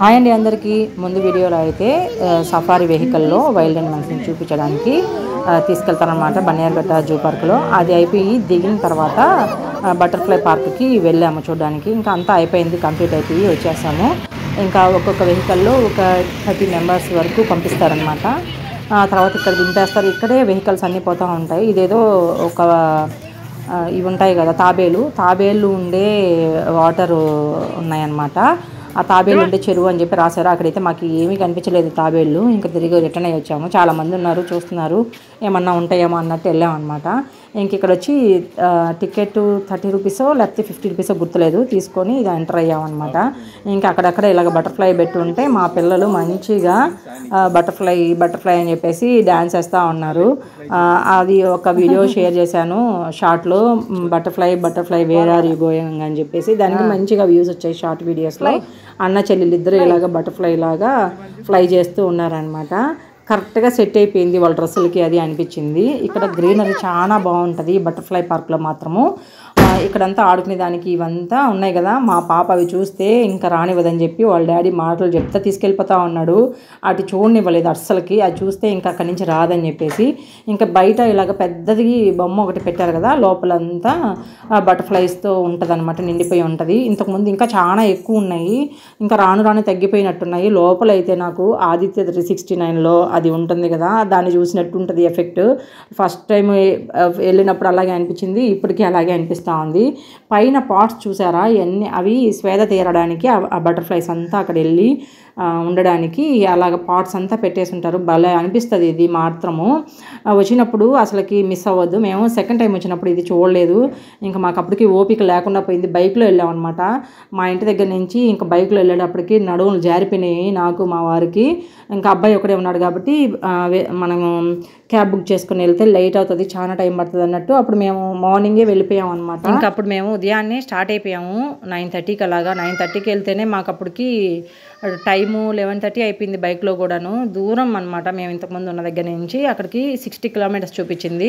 Hi అండి అందరికీ. ముందు వీడియోలో అయితే సఫారీ వెహికల్లో వైల్డ్ యానిమల్స్ని చూపించడానికి తీసుకెళ్తారనమాట బన్నేరుగట్ట జూ పార్క్లో. అది అయిపోయి దిగిన తర్వాత బటర్ఫ్లై పార్క్కి వెళ్ళాము చూడడానికి. ఇంకా అంతా అయిపోయింది, కంప్లీట్ అయిపోయి వచ్చేసాము. ఇంకా ఒక్కొక్క వెహికల్లో ఒక 30 మెంబర్స్ వరకు పంపిస్తారనమాట. తర్వాత ఇక్కడ దింపేస్తారు. ఇక్కడే వెహికల్స్ అన్నీ పోతూ ఉంటాయి. ఇదేదో ఒక ఇవి ఉంటాయి కదా తాబేళ్ళు ఉండే వాటర్ ఉన్నాయన్నమాట. ఆ తాబేళ్ళు ఉండే చెరువు అని చెప్పి రాశారు. అక్కడైతే మాకు ఏమీ కనిపించలేదు తాబేళ్ళు. ఇంకా తిరిగి రిటర్న్ అయ్యి వచ్చాము. చాలామంది ఉన్నారు, చూస్తున్నారు, ఏమన్నా ఉంటాయేమో అన్నట్టు వెళ్ళామన్నమాట. ఇంక ఇక్కడ వచ్చి టికెట్ 30 రూపీసో లేకపోతే 50 రూపీసో గుర్తులేదు, తీసుకొని ఇది ఎంటర్ అయ్యామన్నమాట. ఇంకా అక్కడక్కడ ఇలాగ బటర్ఫ్లై పెట్టి ఉంటే మా పిల్లలు మంచిగా బటర్ఫ్లై అని చెప్పేసి డ్యాన్స్ వేస్తూ ఉన్నారు. అది ఒక వీడియో షేర్ చేశాను షార్ట్లో. Butterfly where are you going అని చెప్పేసి దానికి మంచిగా వ్యూస్ వచ్చాయి షార్ట్ వీడియోస్లో. అన్న చెల్లెలు ఇద్దరు ఇలాగ బటర్ఫ్లై లాగా ఫ్లై చేస్తూ ఉన్నారనమాట. కరెక్ట్గా సెట్ అయిపోయింది వాళ్ళ డ్రెస్సులకి, అది అనిపించింది. ఇక్కడ గ్రీనరీ చాలా బాగుంటుంది బటర్ఫ్లై పార్క్లో మాత్రము. ఇక్కడంతా ఆడుకునే దానికి ఇవంతా ఉన్నాయి కదా. మా పాప అవి చూస్తే ఇంకా రానివ్వదని చెప్పి వాళ్ళ డాడీ మాటలు చెప్తా తీసుకెళ్ళిపోతా ఉన్నాడు. అటు చూడనివ్వలేదు అస్సలకి. అది చూస్తే ఇంకా అక్కడి నుంచి రాదని చెప్పేసి ఇంకా బయట ఇలాగ పెద్దది బొమ్మ ఒకటి పెట్టారు కదా, లోపలంతా బటర్ఫ్లైస్తో ఉంటుంది అనమాట, నిండిపోయి ఉంటుంది. ఇంతకుముందు ఇంకా చాలా ఎక్కువ ఉన్నాయి, ఇంకా రాను తగ్గిపోయినట్టున్నాయి. లోపలైతే నాకు ఆదిత్య 369లో అది ఉంటుంది కదా, దాన్ని చూసినట్టు ఉంటుంది ఎఫెక్ట్. ఫస్ట్ టైం వెళ్ళినప్పుడు అలాగే అనిపించింది, ఇప్పటికీ అలాగే అనిపిస్తూ ఉంది. పైన పాట్స్ చూసారా ఇవన్నీ, అవి స్వేద తీరడానికి ఆ బటర్ఫ్లైస్ అంతా అక్కడ వెళ్ళి ఉండడానికి అలాగ పాట్స్ అంతా పెట్టేసి ఉంటారు. భలే అనిపిస్తుంది ఇది మాత్రము. వచ్చినప్పుడు అసలుకి మిస్ అవ్వద్దు. మేము సెకండ్ టైం వచ్చినప్పుడు ఇది చూడలేదు. ఇంకా మాకు అప్పటికి ఓపిక లేకుండా పోయింది. బైక్లో వెళ్ళామన్నమాట. మా ఇంటి దగ్గర నుంచి ఇంకా బైక్లో వెళ్ళేటప్పటికి నడువులు జారిపోయినాయి నాకు, మా వారికి. ఇంకా అబ్బాయి ఒకడే ఉన్నాడు కాబట్టి మనము క్యాబ్ బుక్ చేసుకుని వెళ్తే లేట్ అవుతుంది, చాలా టైం పడుతుంది అన్నట్టు అప్పుడు మేము మార్నింగే వెళ్ళిపోయాం అనమాట. ఇంకా అప్పుడు మేము ఉదయాన్నే స్టార్ట్ అయిపోయాము 9:30కి అలాగా. 9:30కి వెళ్తేనే మాకు అప్పటికి టైము 11:30 అయిపోయింది. బైక్లో కూడాను దూరం అనమాట. మేము ఇంతకుముందు ఉన్న దగ్గర నుంచి అక్కడికి 60 కిలోమీటర్స్ చూపించింది.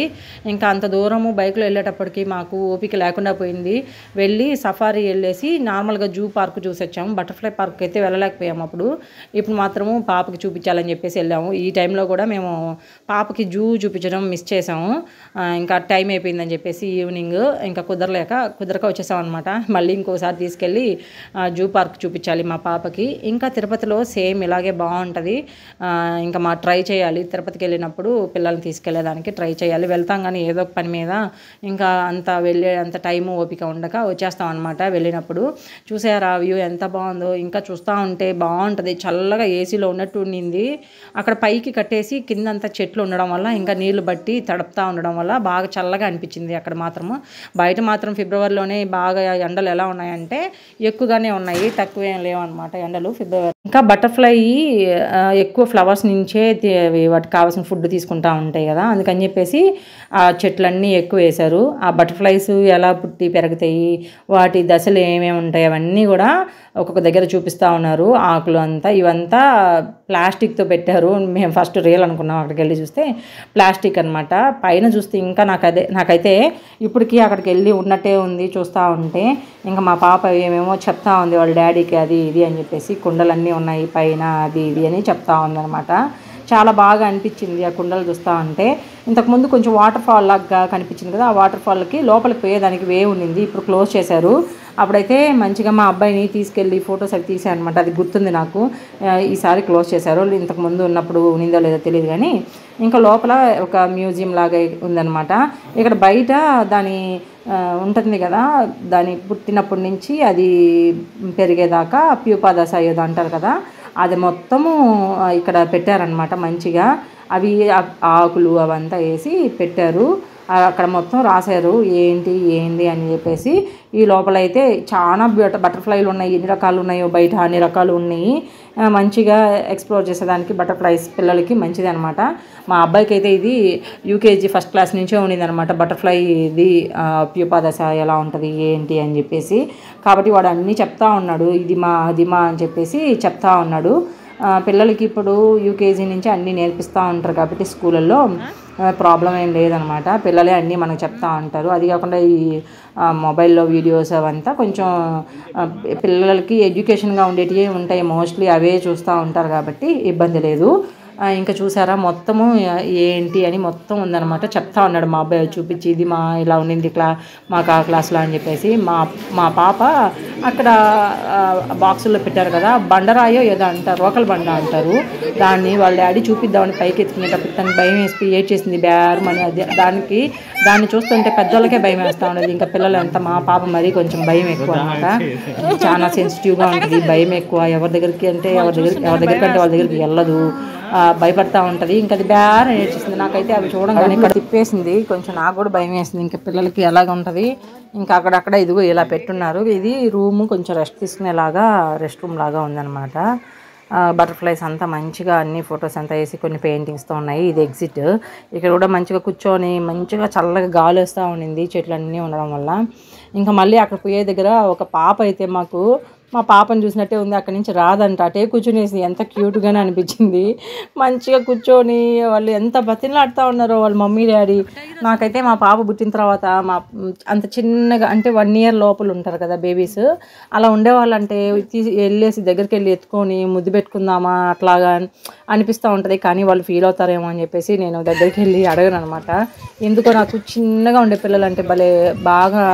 ఇంకా అంత దూరము బైక్లో వెళ్ళేటప్పటికి మాకు ఓపిక లేకుండా పోయింది. వెళ్ళి సఫారీ వెళ్ళేసి నార్మల్గా జూ పార్క్ చూసి వచ్చాము. బటర్ఫ్లై పార్క్ అయితే వెళ్ళలేకపోయాము అప్పుడు. ఇప్పుడు మాత్రము పాపకి చూపించాలని చెప్పేసి వెళ్ళాము. ఈ టైంలో కూడా మేము పాపకి జూ చూపించడం మిస్ చేసాము. ఇంకా టైం అయిపోయిందని చెప్పేసి ఈవినింగ్ ఇంకా కుదరక వచ్చేసాం అనమాట. మళ్ళీ ఇంకోసారి తీసుకెళ్ళి జూ పార్క్ చూపించాలి మా పాపకి. ఇంకా తిరుపతిలో సేమ్ ఇలాగే బాగుంటుంది. ఇంకా ట్రై చేయాలి, తిరుపతికి వెళ్ళినప్పుడు పిల్లల్ని తీసుకెళ్ళేదానికి ట్రై చేయాలి. వెళ్తాం కానీ ఏదో ఒక పని మీద ఇంకా అంత టైము ఓపిక ఉండక వచ్చేస్తాం అనమాట. వెళ్ళినప్పుడు చూసారా వ్యూ ఎంత బాగుందో. ఇంకా చూస్తూ ఉంటే బాగుంటుంది, చల్లగా ఏసీలో ఉన్నట్టు ఉండింది. అక్కడ పైకి కట్టేసి కిందంతా చెట్లు ఉండడం వల్ల ఇంకా నీళ్లు బట్టి తడుపుతూ ఉండడం వల్ల బాగా చల్లగా అనిపించింది అక్కడ మాత్రము. బయట మాత్రం ఫిబ్రవరిలోనే బాగా ఎండలు ఎలా ఉన్నాయంటే ఎక్కువగానే ఉన్నాయి, తక్కువేం లేవన్నమాట ఎండలు ఫిబ్రవరి. ఇంకా బటర్ఫ్లై ఎక్కువ ఫ్లవర్స్ నుంచే వాటికి కావాల్సిన ఫుడ్ తీసుకుంటూ ఉంటాయి కదా, అందుకని చెప్పేసి ఆ చెట్లన్నీ ఎక్కువ వేశారు. ఆ బటర్ఫ్లైస్ ఎలా పుట్టి పెరుగుతాయి, వాటి దశలు ఏమేమి ఉంటాయి అవన్నీ కూడా ఒక్కొక్క దగ్గర చూపిస్తూ ఉన్నారు. ఆకులు అంతా ఇవంతా ప్లాస్టిక్తో పెట్టారు. మేము ఫస్ట్ రియల్ అనుకున్నాం, అక్కడికి వెళ్ళి చూస్తే ప్లాస్టిక్ అనమాట. పైన చూస్తే ఇంకా నాకైతే ఇప్పటికీ అక్కడికి వెళ్ళి ఉన్నట్టే ఉంది చూస్తూ ఉంటే. ఇంకా మా పాప ఏమేమో చెప్తా ఉంది వాళ్ళ డాడీకి అది ఇది అని చెప్పేసి, కుండలన్నీ ఉన్నాయి పైన అది ఇది అని చెప్తా ఉందన్నమాట. చాలా బాగా అనిపించింది ఆ కుండలు చూస్తూ ఉంటే. ఇంతకుముందు కొంచెం వాటర్ ఫాల్ లాగా కనిపించింది కదా, ఆ వాటర్ ఫాల్కి లోపలికి పోయేదానికి వే ఉండింది, ఇప్పుడు క్లోజ్ చేశారు. అప్పుడైతే మంచిగా మా అబ్బాయిని తీసుకెళ్ళి ఫొటోస్ అవి తీసాను అనమాట, అది గుర్తుంది నాకు. ఈసారి క్లోజ్ చేశారు, ఇంతకుముందు ఉన్నప్పుడు ఉండిందో లేదో తెలియదు కానీ. ఇంకా లోపల ఒక మ్యూజియం లాగా ఉందన్నమాట. ఇక్కడ బయట దాని ఉంటుంది కదా, దాని పుట్టినప్పటి నుంచి అది పెరిగేదాకా ప్యూపాదశ ఏదో అంటారు కదా, అది మొత్తము ఇక్కడ పెట్టారనమాట. మంచిగా అవి ఆకులు అవంతా వేసి పెట్టారు. అక్కడ మొత్తం రాశారు ఏంది అని చెప్పేసి. ఈ లోపల అయితే చాలా బటర్ఫ్లైలు ఉన్నాయి, ఎన్ని రకాలు ఉన్నాయో బయట అన్ని రకాలు ఉన్నాయి. మంచిగా ఎక్స్ప్లోర్ చేసేదానికి బటర్ఫ్లైస్ పిల్లలకి మంచిది అనమాట. మా అబ్బాయికి అయితే ఇది యూకేజీ ఫస్ట్ క్లాస్ నుంచే ఉండింది అనమాట, బటర్ఫ్లై ఇది ప్యూపాదశ ఎలా ఉంటుంది ఏంటి అని చెప్పేసి. కాబట్టి వాడు అన్నీ చెప్తా ఉన్నాడు, ఇది మా అని చెప్పేసి చెప్తా ఉన్నాడు. పిల్లలకి ఇప్పుడు యూకేజీ నుంచి అన్నీ నేర్పిస్తూ ఉంటారు కాబట్టి స్కూళ్ళల్లో ప్రాబ్లం ఏం లేదనమాట. పిల్లలే అన్నీ మనకు చెప్తా ఉంటారు. అది కాకుండా ఈ మొబైల్లో వీడియోస్ అవంతా కొంచెం పిల్లలకి ఎడ్యుకేషన్గా ఉండేటివి ఉంటాయి, మోస్ట్లీ అవే చూస్తూ ఉంటారు కాబట్టి ఇబ్బంది లేదు. ఇంకా చూసారా మొత్తము ఏంటి అని మొత్తం ఉందన్నమాట. చెప్తా ఉన్నాడు మా అబ్బాయి చూపించి, ఇది ఇలా ఉండింది మా క్లాస్లో అని చెప్పేసి. మా పాప అక్కడ బాక్సుల్లో పెట్టారు కదా, బండరాయో ఏదో అంటారు, రోకల్ బండ అంటారు, దాన్ని వాళ్ళ డాడీ చూపిద్దామని పైకి ఎత్తుకునేటప్పుడు తనకి భయం వేసి ఏడ్చేసింది బేరమని. దాన్ని చూస్తుంటే పెద్దోళ్ళకే భయం వేస్తూ ఉండేది, ఇంకా పిల్లలు ఎంత. మా పాప మరీ కొంచెం భయం ఎక్కువ అనమాట, చాలా సెన్సిటివ్గా ఉంటుంది, భయం ఎక్కువ. ఎవరి దగ్గరికి అంటే వాళ్ళ దగ్గరికి వెళ్ళదు, భయపడతా ఉంటుంది. ఇంకా అది బేర నేర్చేసింది. నాకైతే అవి చూడంగానే ఇక్కడ తిప్పేసింది, కొంచెం నాకు కూడా భయం వేసింది. ఇంకా పిల్లలకి ఎలాగ ఉంటుంది. ఇంకా అక్కడక్కడ ఇదిగో ఇలా పెట్టున్నారు. ఇది రూము కొంచెం రెస్ట్ తీసుకునేలాగా రెస్ట్ రూమ్ లాగా ఉందన్నమాట. బటర్ఫ్లైస్ అంతా మంచిగా అన్ని ఫొటోస్ అంతా వేసి కొన్ని పెయింటింగ్స్తో ఉన్నాయి. ఇది ఎగ్జిట్. ఇక్కడ కూడా మంచిగా కూర్చొని మంచిగా చల్లగా గాలి వస్తూ ఉండింది చెట్లు అన్నీ ఉండడం వల్ల. ఇంకా మళ్ళీ అక్కడ పోయే దగ్గర ఒక పాప అయితే మా పాపను చూసినట్టే ఉంది, అక్కడి నుంచి రాదంట, అటే కూర్చునేసి. ఎంత క్యూట్గానే అనిపించింది. మంచిగా కూర్చొని వాళ్ళు ఎంత బతిలాడుతూ ఉన్నారో వాళ్ళ మమ్మీ డాడీ. నాకైతే మా పాప పుట్టిన తర్వాత అంత చిన్నగా అంటే 1 year లోపల ఉంటారు కదా బేబీస్, అలా ఉండేవాళ్ళు అంటే వెళ్ళేసి దగ్గరికి వెళ్ళి ఎత్తుకొని ముద్దు పెట్టుకుందామా అట్లాగా అనిపిస్తూ ఉంటుంది. కానీ వాళ్ళు ఫీల్ అవుతారేమో అని చెప్పేసి నేను దగ్గరికి వెళ్ళి అడగను అనమాట. ఎందుకో నాకు చిన్నగా ఉండే పిల్లలు అంటే బాగా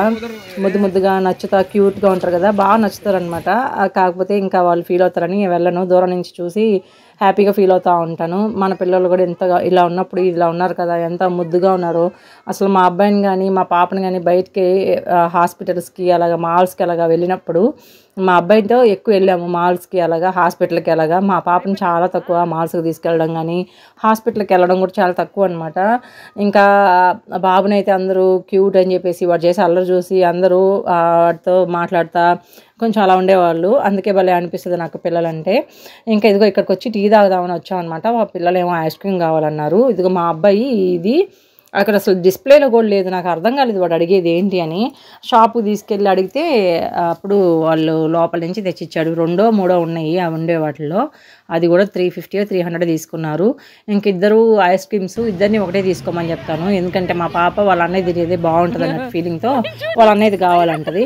ముద్దుగా నచ్చుతా, క్యూట్గా ఉంటారు కదా, బాగా నచ్చుతారు అనమాట. కాకపోతే ఇంకా వాళ్ళు ఫీల్ అవుతారని వెళ్ళను, దూరం నుంచి చూసి హ్యాపీగా ఫీల్ అవుతూ ఉంటాను. మన పిల్లలు కూడా ఎంతగా ఇలా ఉన్నప్పుడు ఇలా ఉన్నారు కదా, ఎంత ముద్దుగా ఉన్నారో. అసలు మా అబ్బాయిని కానీ మా పాపని కానీ బయటికి హాస్పిటల్స్కి అలాగా మాల్స్కి అలాగా వెళ్ళినప్పుడు మా అబ్బాయితో ఎక్కువ వెళ్ళాము, మాల్స్కి అలాగా హాస్పిటల్కి అలాగా. మా పాపని చాలా తక్కువ మాల్స్కి తీసుకెళ్ళడం కానీ హాస్పిటల్కి వెళ్ళడం కూడా చాలా తక్కువ అనమాట. ఇంకా బాబుని అయితే అందరూ క్యూట్ అని చెప్పేసి వాడు చేసి అల్లరి చూసి అందరూ వాడితో మాట్లాడుతూ కొంచెం అలా ఉండేవాళ్ళు. అందుకే భలే అనిపిస్తుంది నాకు పిల్లలంటే. ఇంకా ఇదిగో ఇక్కడికి వచ్చి టీ తాగుదామని వచ్చామన్నమాట. మా పిల్లలు ఏమో ఐస్ క్రీమ్ కావాలన్నారు. ఇదిగో మా అబ్బాయి ఇది అక్కడ అసలు డిస్ప్లేలో కూడా లేదు, నాకు అర్థం కాలేదు వాడు అడిగేది ఏంటి అని. షాపుకి తీసుకెళ్ళి అడిగితే అప్పుడు వాళ్ళు లోపల నుంచి తెచ్చిచ్చాడు. 2 or 3 ఉన్నాయి ఆ ఉండే వాటిల్లో. అది కూడా 350 or 300 తీసుకున్నారు. ఇంకిద్దరు ఐస్ క్రీమ్స్ ఇద్దరిని ఒకటే తీసుకోమని చెప్తాను, ఎందుకంటే మా పాప వాళ్ళ అన్నయ్య తినేదే బాగుంటుంది అన్న ఫీలింగ్తో వాళ్ళ అన్నయ్యది కావాలంటది.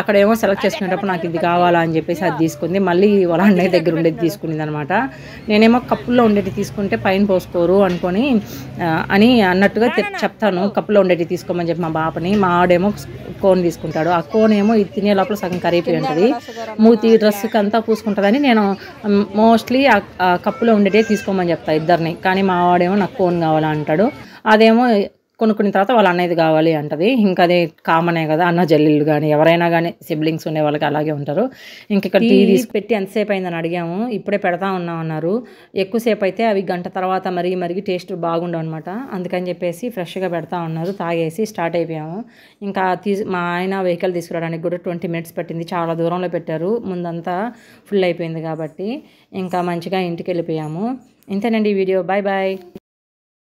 అక్కడేమో సెలెక్ట్ చేసుకునేటప్పుడు నాకు ఇది కావాలా అని చెప్పేసి అది తీసుకుంది. మళ్ళీ వాళ్ళ అన్నయ్య దగ్గర ఉండేది తీసుకునేది అనమాట. నేనేమో కప్పుల్లో ఉండేది తీసుకుంటే పైన పోసుకోరు అనుకొని అని అన్నట్టుగా చెప్తాను, కప్పులో ఉండేది తీసుకోమని చెప్పి మా పాపని. మా ఆడేమో కోన్ తీసుకుంటాడు. ఆ కోన్ ఏమో ఇది తినే లోపల సగం కరిగిపోయి ఉంటుంది, మూతి డ్రెస్కి అంతా పూసుకుంటుందని నేను మోస్ట్లీ ఆ కప్పులో ఉండేటే తీసుకోమని చెప్తా ఇద్దరిని. కానీ మా వాడేమో నాకు కోన్ కావాలా అంటాడు. అదేమో కొనుక్కున్న తర్వాత వాళ్ళ అన్నయ్యది కావాలి అంటది. ఇంకా అదే కామనే కదా, అన్న జల్లిళ్ళు కానీ ఎవరైనా కానీ సిబ్లింగ్స్ ఉండే వాళ్ళకి అలాగే ఉంటారు. ఇంక ఇక్కడ టీ తీసి పెట్టి ఎంతసేపు అయిందని అడిగాము, ఇప్పుడే పెడతా ఉన్నాం అన్నారు. ఎక్కువసేపు అయితే అవి గంట తర్వాత మరిగి టేస్ట్ బాగుండవు అనమాట. అందుకని చెప్పేసి ఫ్రెష్గా పెడతా ఉన్నారు. తాగేసి స్టార్ట్ అయిపోయాము. ఇంకా మా ఆయన వెహికల్ తీసుకురావడానికి కూడా 20 minutes పట్టింది. చాలా దూరంలో పెట్టారు, ముందంతా ఫుల్ అయిపోయింది కాబట్టి ఇంకా మంచిగా ఇంటికి వెళ్ళిపోయాము. ఇంతేనండి ఈ వీడియో. Bye bye.